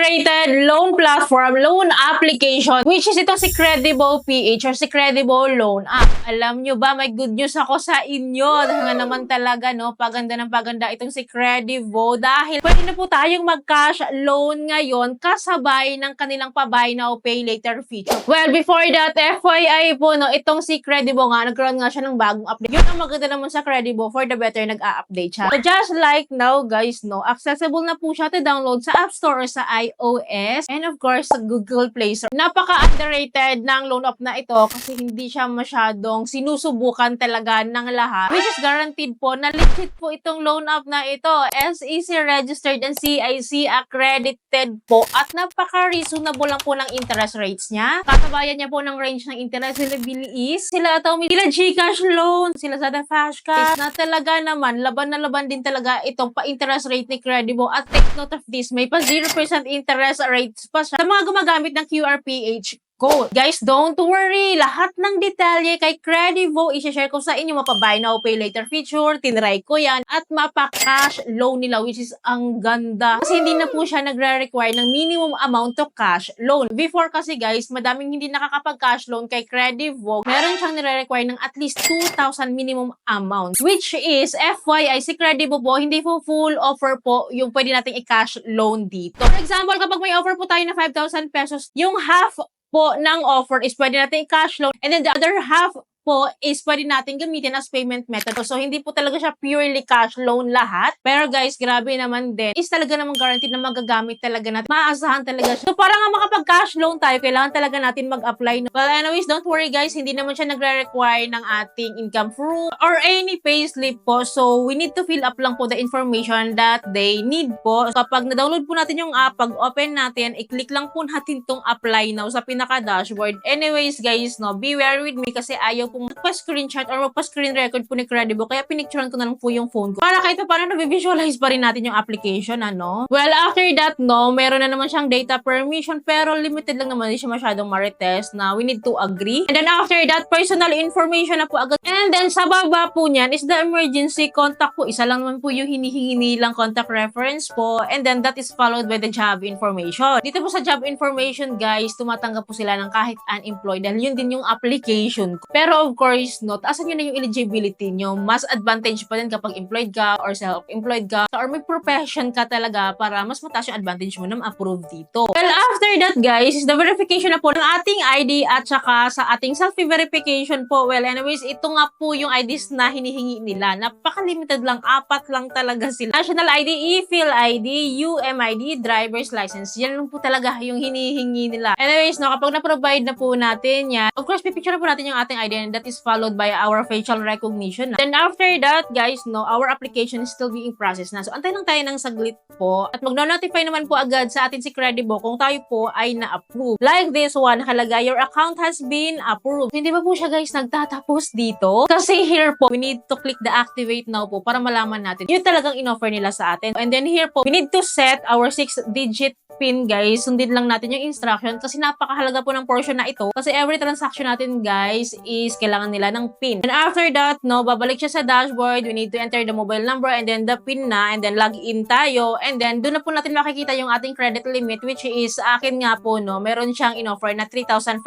underrated loan platform, loan application, which is itong si Credible PH or si Credible Loan App. Alam nyo ba, may good news ako sa inyo. Dahil nga naman talaga, no, paganda ng paganda itong si Credible dahil pwede na po tayong mag-cash loan ngayon kasabay ng kanilang pa-buy now, pay later feature. Well, before that, FYI po, no, itong si Credible nga, nagkaroon nga siya ng bagong update. Yun ang maganda naman sa Credible, for the better, nag-a-update siya. So, just like now, guys, no, accessible na po siya to download sa App Store or sa iOS and of course, sa Google Play Store. Napaka-underrated ng loan app na ito kasi hindi siya masyadong sinusubukan talaga ng lahat, which is guaranteed po na legit po itong loan app na ito. SEC registered and CIC accredited po at napaka-reasonable lang po ng interest rates niya. Katabayan niya po ng range ng interest sila Bilis, sila Atomy, sila GCash loan, sila Zada Fashcash na talaga naman laban na laban din talaga itong pa-interest rate ni Credible. At take note of this, may pa 0% interest rates pa siya sa mga gumagamit ng QRPH code. Guys, don't worry. Lahat ng detalye kay Credible, i-share ko sa inyo. Mapa-buy now, pay later feature. Tinry ko yan. At mapa-cash loan nila, which is ang ganda. Kasi hindi na po siya nagre-require ng minimum amount to cash loan. Before kasi guys, madaming hindi nakakapag-cash loan kay Credible. Meron siyang nire-require ng at least 2,000 minimum amount. Which is, FYI, si Credible po, hindi po full offer po yung pwede nating i-cash loan dito. For example, kapag may offer po tayo na 5,000 pesos, yung half po ng offer is pwede natin i-cash loan and then the other half po is pwede natin gamitin as payment method. So, hindi po talaga siya purely cash loan lahat. Pero guys, grabe naman din. Is talaga namang guaranteed na magagamit talaga natin. Maaasahan talaga siya. So, para nga makapag-cash loan tayo, kailangan talaga natin mag-apply. But anyways, don't worry guys, hindi naman siya nagre-require ng ating income proof or any payslip po. So, we need to fill up lang po the information that they need po. So, kapag na-download po natin yung app, pag open natin, i-click lang po natin tong apply now sa pinaka-dashboard. Anyways guys, no, beware with me kasi ayaw po magpa-screenshot or magpa-screen record po ni Credible. Kaya pinicturean ko na lang po yung phone ko. Para kahit pa paano na-visualize pa rin natin yung application, ano? Well, after that, no, meron na naman siyang data permission pero limited lang naman. Hindi siya masyadong ma-retest na we need to agree. And then after that, personal information na po agad. And then sa baba po niyan is the emergency contact po. Isa lang naman po yung hinihingi nilang contact reference po. And then that is followed by the job information. Dito po sa job information, guys, tumatanggap po sila ng kahit unemployed. Dahil yun din yung application ko. Pero of course, no, taasan nyo na yung eligibility nyo. Mas advantage pa din kapag employed ka or self-employed ka or may profession ka talaga para mas mataas yung advantage mo na ma-approve dito. Well, after that, guys, is the verification na po ng ating ID at saka sa ating self-verification po. Well, anyways, ito nga po yung IDs na hinihingi nila. Napaka-limited lang. 4 lang talaga sila. National ID, e-fill ID, UMID, driver's license. Yan lang po talaga yung hinihingi nila. Anyways, no, kapag na-provide na po natin yan, of course, pipicture na po natin yung ating ID and that is followed by our facial recognition. Then after that, guys, no, our application is still being processed na. So, antay lang tayo ng saglit po at magno-notify naman po agad sa atin si Credible kung tayo po ay na-approve. Like this one, nakalagay, your account has been approved. Hindi ba po siya, guys, nagtatapos dito? Kasi here po, we need to click the activate now po para malaman natin yun talagang in-offer nila sa atin. And then here po, we need to set our 6-digit PIN, guys. Sundin lang natin yung instruction kasi napakahalaga po ng portion na ito kasi every transaction natin, guys, is kailangan nila ng PIN. And after that, no, babalik siya sa dashboard. We need to enter the mobile number and then the PIN na and then log in tayo and then doon na po natin makikita yung ating credit limit which is akin nga po, no, meron siyang in-offer na 3,500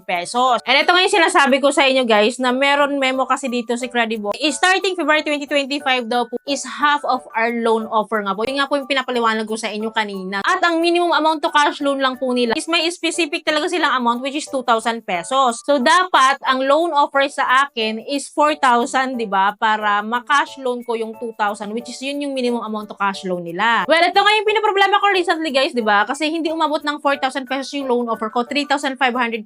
pesos. And ito nga yung sinasabi ko sa inyo, guys, na meron memo kasi dito si Credible. Starting February 2025 daw po is half of our loan offer nga po. Yung nga po yung pinapaliwanag ko sa inyo kanina. At ang minimum amount to cash loan lang po nila is may specific talaga silang amount which is 2,000 pesos. So, dapat ang loan offer sa akin is 4,000, di ba? Para ma-cash loan ko yung 2,000 which is yun yung minimum amount to cash loan nila. Well, ito nga yung pinaproblema ko recently, guys, di ba? Kasi hindi umabot ng 4,000 pesos yung loan offer ko. 3,500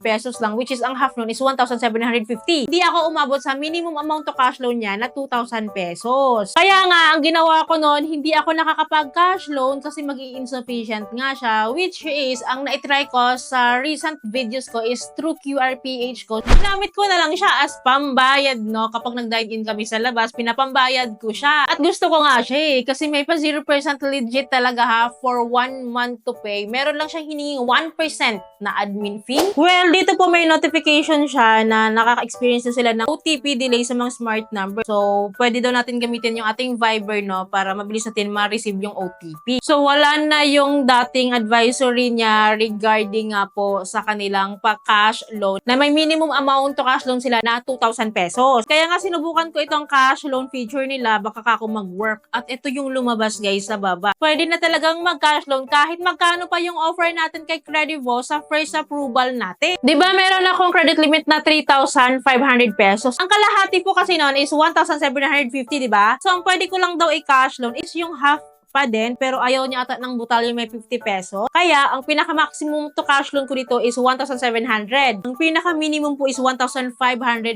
pesos lang which is ang half loan is 1,750. Hindi ako umabot sa minimum amount to cash loan niya na 2,000 pesos. Kaya nga, ang ginawa ko noon, hindi ako nakakapag-cash loan kasi mag-i-insufficient nga siya. Which is, ang na-try ko sa recent videos ko is through QRPH code. Ginamit ko na lang siya as pambayad, no? Kapag nag-dine-in kami sa labas, pinapambayad ko siya. At gusto ko nga siya kasi may pa 0% legit talaga ha for 1 month to pay. Meron lang siyang hiningin 1% na admin fee. Well, dito po may notification siya na nakaka-experience na sila ng OTP delay sa mga smart number. So, pwede daw natin gamitin yung ating Viber, no? Para mabilis natin ma-receive yung OTP. So, wala na yung dating advisory niya regarding nga po sa kanilang pa-cash loan na may minimum amount to cash loan sila na 2,000 pesos. Kaya nga sinubukan ko itong cash loan feature nila, baka ako mag-work. At ito yung lumabas guys sa baba. Pwede na talagang mag-cash loan kahit magkano pa yung offer natin kay Credivo sa first approval natin. Diba meron akong credit limit na 3,500 pesos. Ang kalahati po kasi noon is 1,750, diba? So ang pwede ko lang daw i-cash loan is yung half pa din, pero ayaw niya ata ng butal yung may 50 pesos. Kaya, ang pinaka-maximum to cash loan ko dito is 1,700. Ang pinaka-minimum po is 1,500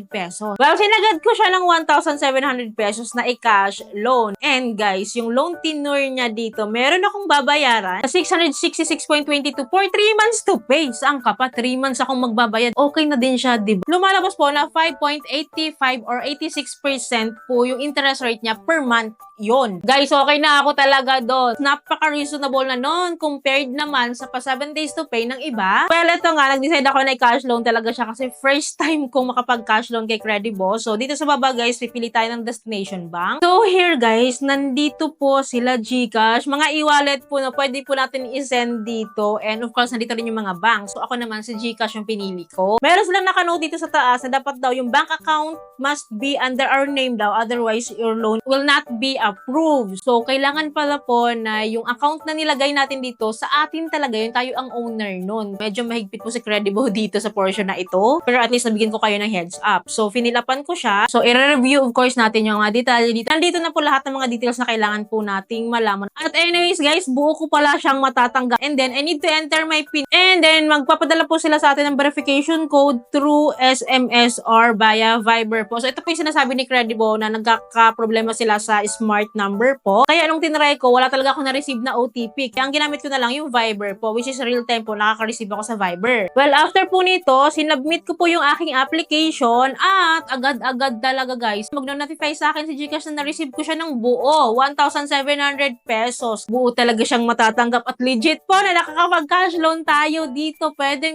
pesos. Well, sinagad ko siya ng 1,700 pesos na i-cash loan. And guys, yung loan tenure niya dito, meron akong babayaran na 666.22 for 3 months to pay. Saan ka pa? 3 months akong magbabayad. Okay na din siya, diba? Lumalabas po na 5.85 or 86% po yung interest rate niya per month yon. Guys, okay na ako talaga doon. Napaka-reasonable na noon compared naman sa pa 7 days to pay ng iba. Well, ito nga, nag-decide ako na i-cash loan talaga siya kasi first time kong makapag-cash loan kay Credivo. So, dito sa baba guys, pipili tayo ng destination bank. So, here guys, nandito po sila GCash. Mga e-wallet po na pwede po natin i-send dito. And of course, nandito rin yung mga bank. So, ako naman si GCash yung pinili ko. Meron silang nakanote dito sa taas na dapat daw yung bank account must be under our name daw. Otherwise, your loan will not be approved. So, kailangan pala po na yung account na nilagay natin dito, sa atin talaga yun, tayo ang owner nun. Medyo mahigpit po si Credivo dito sa portion na ito. Pero at least nabigyan ko kayo ng heads up. So, finilapan ko siya. So, i-review of course natin yung mga detalye dito. Nandito na po lahat ng mga details na kailangan po nating malaman. At anyways guys, buo ko pala siyang matatanggap. And then, I need to enter my PIN. And then, magpapadala po sila sa atin ng verification code through SMS or via Viber po. So, ito po yung sinasabi ni Credivo na nagkaka-problema sila sa smart number po. Kaya nung tinry ko, wala talaga ako na-receive na OTP. Kaya ang ginamit ko na lang yung Viber po, which is real time po, nakaka-receive ako sa Viber. Well, after po nito, sinubmit ko po yung aking application at agad-agad talaga guys. Mag-notify sa akin si GCash na na-receive ko siya ng buo, 1,700 pesos. Buo talaga siyang matatanggap at legit po na nakakapag-cash loan tayo dito. Pwede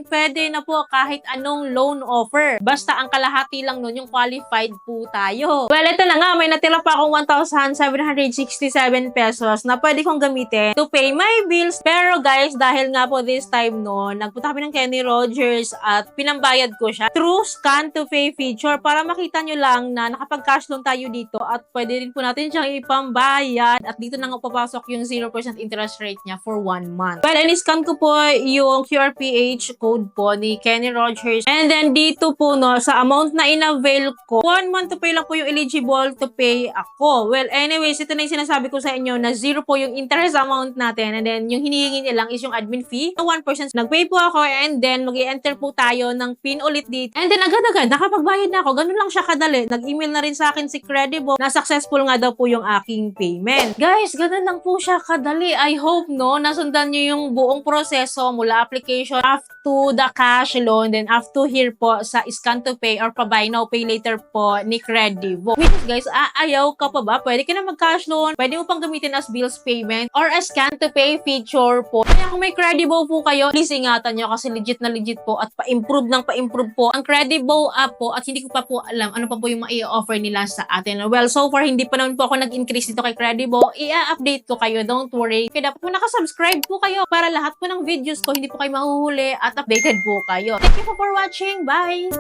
na po kahit anong loan offer. Basta ang kalahati lang nun yung qualified po tayo. Well, ito na nga, may natira pa akong 1,767 pesos na pwede kong gamitin to pay my bills. Pero guys, dahil nga po this time noon, nagpunta kami ng Kenny Rogers at pinambayad ko siya through scan to pay feature para makita nyo lang na nakapag-cash loan tayo dito at pwede rin po natin siyang ipambayad at dito na nga papasok yung 0% interest rate niya for 1 month. Well, in-scan ko po yung QRPH code po ni Kenny Rogers and then dito po no, sa amount na in-avail ko, 1 month to pay lang po yung eligible to pay ako. Well, anyways, ito na yung sinasabi ko sa inyo na 0 po yung interest amount natin and then yung hinihingi niya lang is yung admin fee na 1%. Nag-pay po ako and then mag-i-enter po tayo ng PIN ulit dito. And then agad-agad, nakapagbayad na ako. Ganun lang siya kadali. Nag-email na rin sa akin si Credivo na successful nga daw po yung aking payment. Guys, ganun lang po siya kadali. I hope no, nasundan nyo yung buong proseso mula application up to the cash loan then up to here po sa scan to pay or pa buy now pay later po ni Credivo. Which is guys, ayaw ka pa ba? Pwede ka na mag-cash loan. Pwede mo pang gamitin as bills payment or as scan to pay feature po. Kaya kung may Credivo po kayo, please ingatan nyo kasi legit na legit po at pa-improve ng pa-improve po ang Credivo app po at hindi ko pa po alam ano pa po yung mai-offer nila sa atin. Well, so far hindi pa naman po ako nag-increase dito kay Credivo. I-update ko kayo, don't worry. Kaya dapat po nakasubscribe po kayo para lahat po ng videos ko hindi po kayo mahuhuli at updated po kayo. Thank you for watching. Bye!